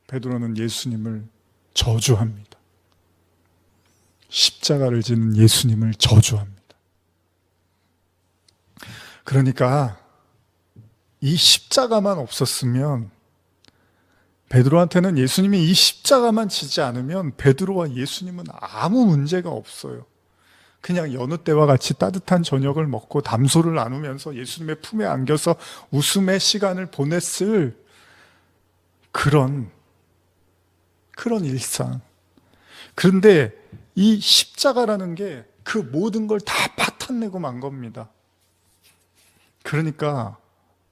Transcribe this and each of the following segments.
베드로는 예수님을 저주합니다. 십자가를 지는 예수님을 저주합니다. 그러니까 이 십자가만 없었으면, 베드로한테는 예수님이 이 십자가만 지지 않으면 베드로와 예수님은 아무 문제가 없어요. 그냥 여느 때와 같이 따뜻한 저녁을 먹고 담소를 나누면서 예수님의 품에 안겨서 웃음의 시간을 보냈을 그런 일상. 그런데 이 십자가라는 게 그 모든 걸 다 파탄내고 만 겁니다. 그러니까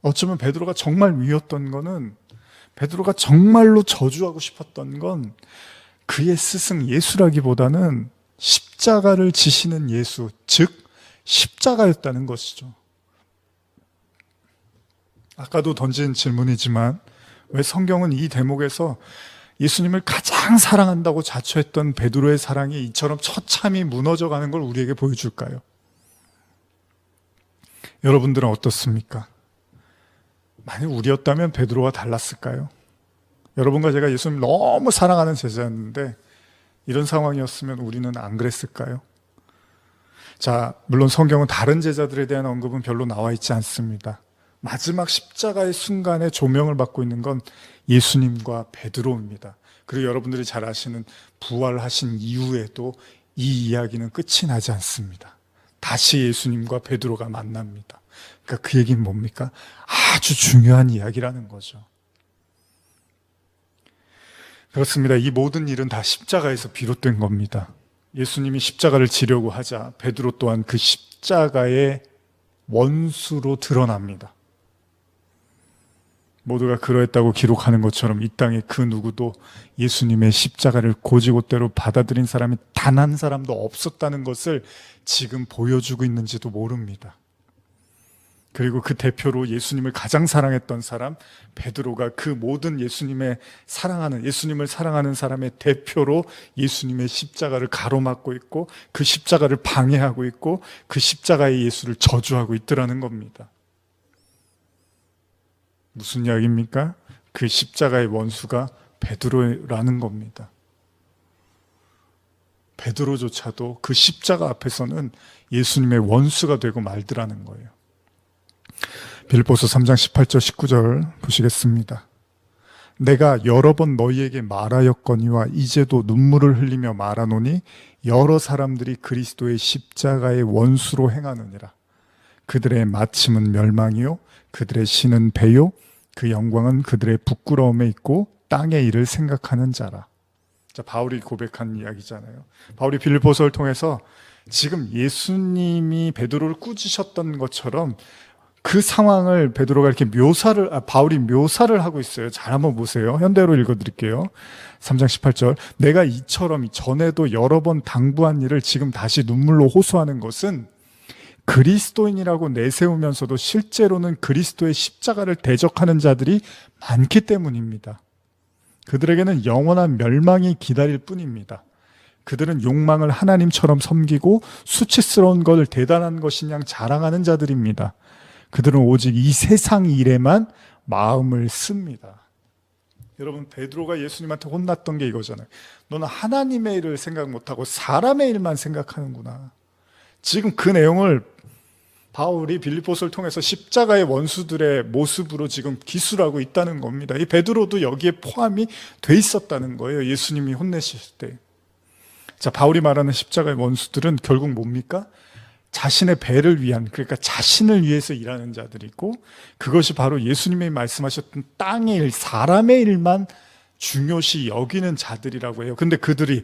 어쩌면 베드로가 정말 미웠던 거는, 베드로가 정말로 저주하고 싶었던 건 그의 스승 예수라기보다는 십자가를 지시는 예수, 즉 십자가였다는 것이죠. 아까도 던진 질문이지만 왜 성경은 이 대목에서 예수님을 가장 사랑한다고 자처했던 베드로의 사랑이 이처럼 처참히 무너져가는 걸 우리에게 보여줄까요? 여러분들은 어떻습니까? 만약 우리였다면 베드로와 달랐을까요? 여러분과 제가 예수님을 너무 사랑하는 제자였는데 이런 상황이었으면 우리는 안 그랬을까요? 자, 물론 성경은 다른 제자들에 대한 언급은 별로 나와 있지 않습니다. 마지막 십자가의 순간에 조명을 받고 있는 건 예수님과 베드로입니다. 그리고 여러분들이 잘 아시는 부활하신 이후에도 이 이야기는 끝이 나지 않습니다. 다시 예수님과 베드로가 만납니다. 그러니까 그 얘기는 뭡니까? 아주 중요한 이야기라는 거죠. 그렇습니다. 이 모든 일은 다 십자가에서 비롯된 겁니다. 예수님이 십자가를 지려고 하자 베드로 또한 그 십자가의 원수로 드러납니다. 모두가 그러했다고 기록하는 것처럼 이 땅에 그 누구도 예수님의 십자가를 곧이곧대로 받아들인 사람이 단 한 사람도 없었다는 것을 지금 보여주고 있는지도 모릅니다. 그리고 그 대표로 예수님을 가장 사랑했던 사람 베드로가 그 모든 예수님을 사랑하는 사람의 대표로 예수님의 십자가를 가로막고 있고 그 십자가를 방해하고 있고 그 십자가의 예수를 저주하고 있더라는 겁니다. 무슨 이야기입니까? 그 십자가의 원수가 베드로라는 겁니다. 베드로조차도 그 십자가 앞에서는 예수님의 원수가 되고 말더라는 거예요. 빌립보서 3장 18절 19절 보시겠습니다. 내가 여러 번 너희에게 말하였거니와 이제도 눈물을 흘리며 말하노니 여러 사람들이 그리스도의 십자가의 원수로 행하느니라. 그들의 마침은 멸망이요 그들의 신은 배요 그 영광은 그들의 부끄러움에 있고 땅의 일을 생각하는 자라. 자, 바울이 고백한 이야기잖아요. 바울이 빌립보서를 통해서 지금 예수님이 베드로를 꾸짖으셨던 것처럼 그 상황을 베드로가 이렇게 바울이 묘사를 하고 있어요. 잘 한번 보세요. 현대로 읽어드릴게요. 3장 18절. 내가 이처럼 전에도 여러 번 당부한 일을 지금 다시 눈물로 호소하는 것은 그리스도인이라고 내세우면서도 실제로는 그리스도의 십자가를 대적하는 자들이 많기 때문입니다. 그들에게는 영원한 멸망이 기다릴 뿐입니다. 그들은 욕망을 하나님처럼 섬기고 수치스러운 것을 대단한 것인 양 자랑하는 자들입니다. 그들은 오직 이 세상 일에만 마음을 씁니다. 여러분, 베드로가 예수님한테 혼났던 게 이거잖아요. 너는 하나님의 일을 생각 못하고 사람의 일만 생각하는구나. 지금 그 내용을 바울이 빌립보서를 통해서 십자가의 원수들의 모습으로 지금 기술하고 있다는 겁니다. 이 베드로도 여기에 포함이 돼 있었다는 거예요. 예수님이 혼내실 때. 자, 바울이 말하는 십자가의 원수들은 결국 뭡니까? 자신의 배를 위한, 그러니까 자신을 위해서 일하는 자들이고, 그것이 바로 예수님이 말씀하셨던 땅의 일, 사람의 일만 중요시 여기는 자들이라고 해요. 근데 그들이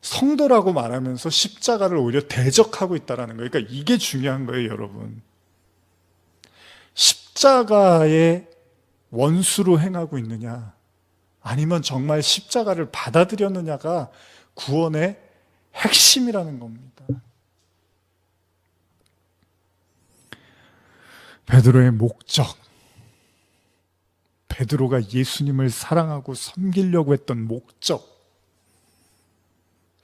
성도라고 말하면서 십자가를 오히려 대적하고 있다는 거예요. 그러니까 이게 중요한 거예요, 여러분. 십자가의 원수로 행하고 있느냐, 아니면 정말 십자가를 받아들였느냐가 구원의 핵심이라는 겁니다. 베드로의 목적, 베드로가 예수님을 사랑하고 섬기려고 했던 목적,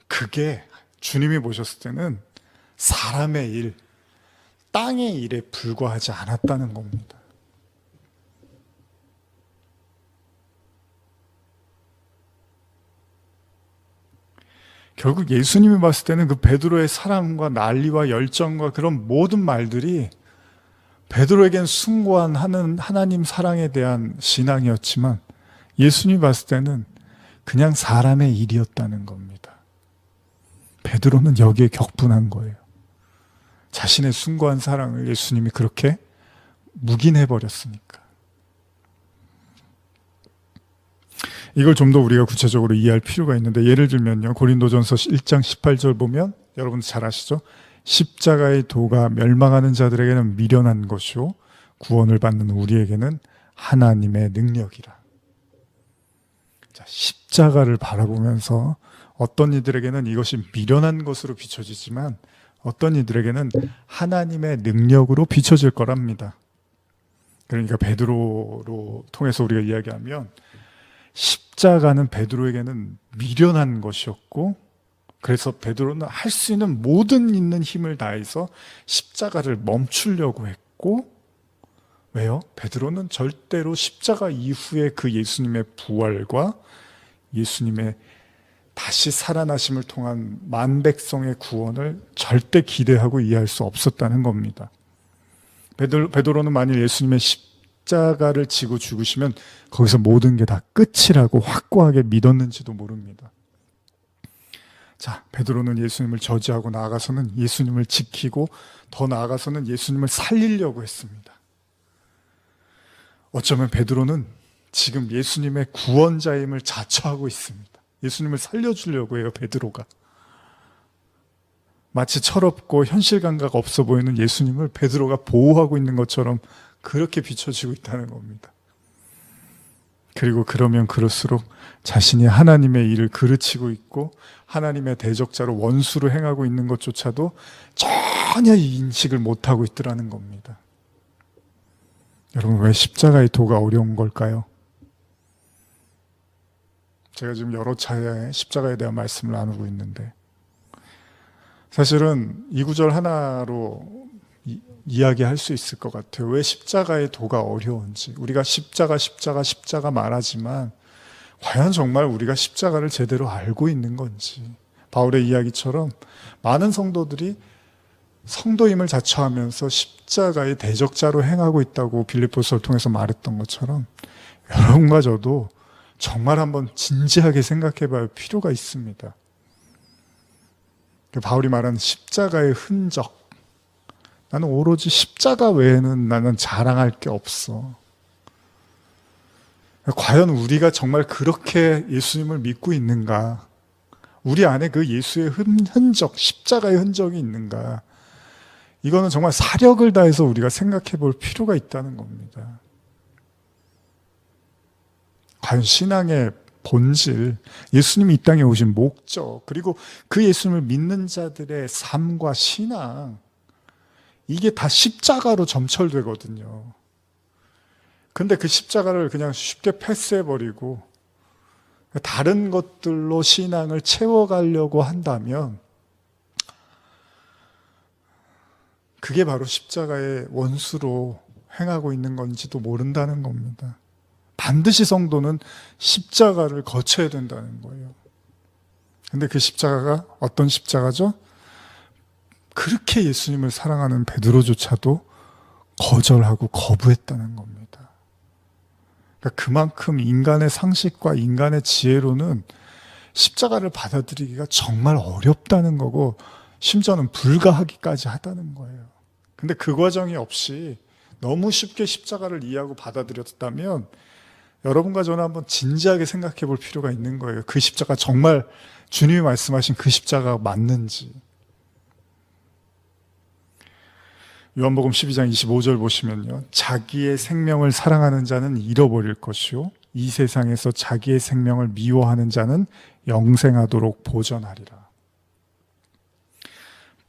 그게 주님이 보셨을 때는 사람의 일, 땅의 일에 불과하지 않았다는 겁니다. 결국 예수님이 봤을 때는 그 베드로의 사랑과 난리와 열정과 그런 모든 말들이 베드로에겐 숭고한 하나님 사랑에 대한 신앙이었지만 예수님이 봤을 때는 그냥 사람의 일이었다는 겁니다. 베드로는 여기에 격분한 거예요. 자신의 숭고한 사랑을 예수님이 그렇게 묵인해버렸으니까. 이걸 좀 더 우리가 구체적으로 이해할 필요가 있는데, 예를 들면요, 고린도전서 1장 18절 보면 여러분 잘 아시죠? 십자가의 도가 멸망하는 자들에게는 미련한 것이요 구원을 받는 우리에게는 하나님의 능력이라. 자, 십자가를 바라보면서 어떤 이들에게는 이것이 미련한 것으로 비춰지지만 어떤 이들에게는 하나님의 능력으로 비춰질 거랍니다. 그러니까 베드로로 통해서 우리가 이야기하면 십자가는 베드로에게는 미련한 것이었고, 그래서 베드로는 할 수 있는 모든 있는 힘을 다해서 십자가를 멈추려고 했고, 왜요? 베드로는 절대로 십자가 이후에 그 예수님의 부활과 예수님의 다시 살아나심을 통한 만백성의 구원을 절대 기대하고 이해할 수 없었다는 겁니다. 베드로는 만일 예수님의 십자가를 지고 죽으시면 거기서 모든 게 다 끝이라고 확고하게 믿었는지도 모릅니다. 자, 베드로는 예수님을 저지하고 나아가서는 예수님을 지키고 더 나아가서는 예수님을 살리려고 했습니다. 어쩌면 베드로는 지금 예수님의 구원자임을 자처하고 있습니다. 예수님을 살려주려고 해요, 베드로가. 마치 철없고 현실 감각 없어 보이는 예수님을 베드로가 보호하고 있는 것처럼 그렇게 비춰지고 있다는 겁니다. 그리고 그러면 그럴수록 자신이 하나님의 일을 그르치고 있고 하나님의 대적자로 원수로 행하고 있는 것조차도 전혀 인식을 못하고 있더라는 겁니다. 여러분, 왜 십자가의 도가 어려운 걸까요? 제가 지금 여러 차례 십자가에 대한 말씀을 나누고 있는데, 사실은 이 구절 하나로 이야기할 수 있을 것 같아요. 왜 십자가의 도가 어려운지. 우리가 십자가 말하지만 과연 정말 우리가 십자가를 제대로 알고 있는 건지. 바울의 이야기처럼 많은 성도들이 성도임을 자처하면서 십자가의 대적자로 행하고 있다고 빌립보서를 통해서 말했던 것처럼 여러분과 저도 정말 한번 진지하게 생각해 봐야 필요가 있습니다. 바울이 말하는 십자가의 흔적, 나는 오로지 십자가 외에는 나는 자랑할 게 없어. 과연 우리가 정말 그렇게 예수님을 믿고 있는가? 우리 안에 그 예수의 흔적, 십자가의 흔적이 있는가? 이거는 정말 사력을 다해서 우리가 생각해 볼 필요가 있다는 겁니다. 과연 신앙의 본질, 예수님이 이 땅에 오신 목적, 그리고 그 예수님을 믿는 자들의 삶과 신앙, 이게 다 십자가로 점철되거든요. 근데 그 십자가를 그냥 쉽게 패스해버리고 다른 것들로 신앙을 채워가려고 한다면 그게 바로 십자가의 원수로 행하고 있는 건지도 모른다는 겁니다. 반드시 성도는 십자가를 거쳐야 된다는 거예요. 근데 그 십자가가 어떤 십자가죠? 그렇게 예수님을 사랑하는 베드로조차도 거절하고 거부했다는 겁니다. 그러니까 그만큼 인간의 상식과 인간의 지혜로는 십자가를 받아들이기가 정말 어렵다는 거고, 심지어는 불가하기까지 하다는 거예요. 근데 그 과정이 없이 너무 쉽게 십자가를 이해하고 받아들였다면 여러분과 저는 한번 진지하게 생각해 볼 필요가 있는 거예요. 그 십자가 정말 주님이 말씀하신 그 십자가가 맞는지. 요한복음 12장 25절 보시면요, 자기의 생명을 사랑하는 자는 잃어버릴 것이요 이 세상에서 자기의 생명을 미워하는 자는 영생하도록 보전하리라.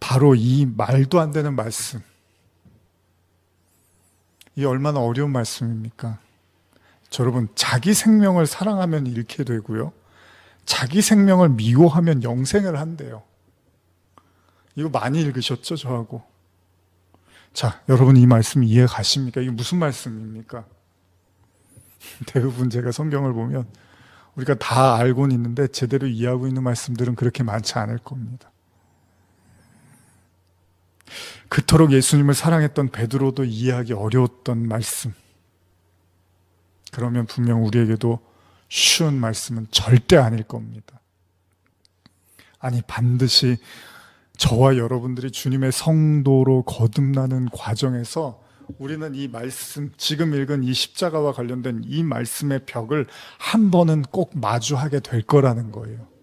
바로 이 말도 안 되는 말씀, 이 얼마나 어려운 말씀입니까? 여러분, 자기 생명을 사랑하면 잃게 되고요, 자기 생명을 미워하면 영생을 한대요. 이거 많이 읽으셨죠, 저하고? 자, 여러분, 이 말씀 이해 가십니까? 이게 무슨 말씀입니까? 대부분 제가 성경을 보면 우리가 다 알고는 있는데 제대로 이해하고 있는 말씀들은 그렇게 많지 않을 겁니다. 그토록 예수님을 사랑했던 베드로도 이해하기 어려웠던 말씀. 그러면 분명 우리에게도 쉬운 말씀은 절대 아닐 겁니다. 아니, 반드시 저와 여러분들이 주님의 성도로 거듭나는 과정에서 우리는 이 말씀, 지금 읽은 이 십자가와 관련된 이 말씀의 벽을 한 번은 꼭 마주하게 될 거라는 거예요.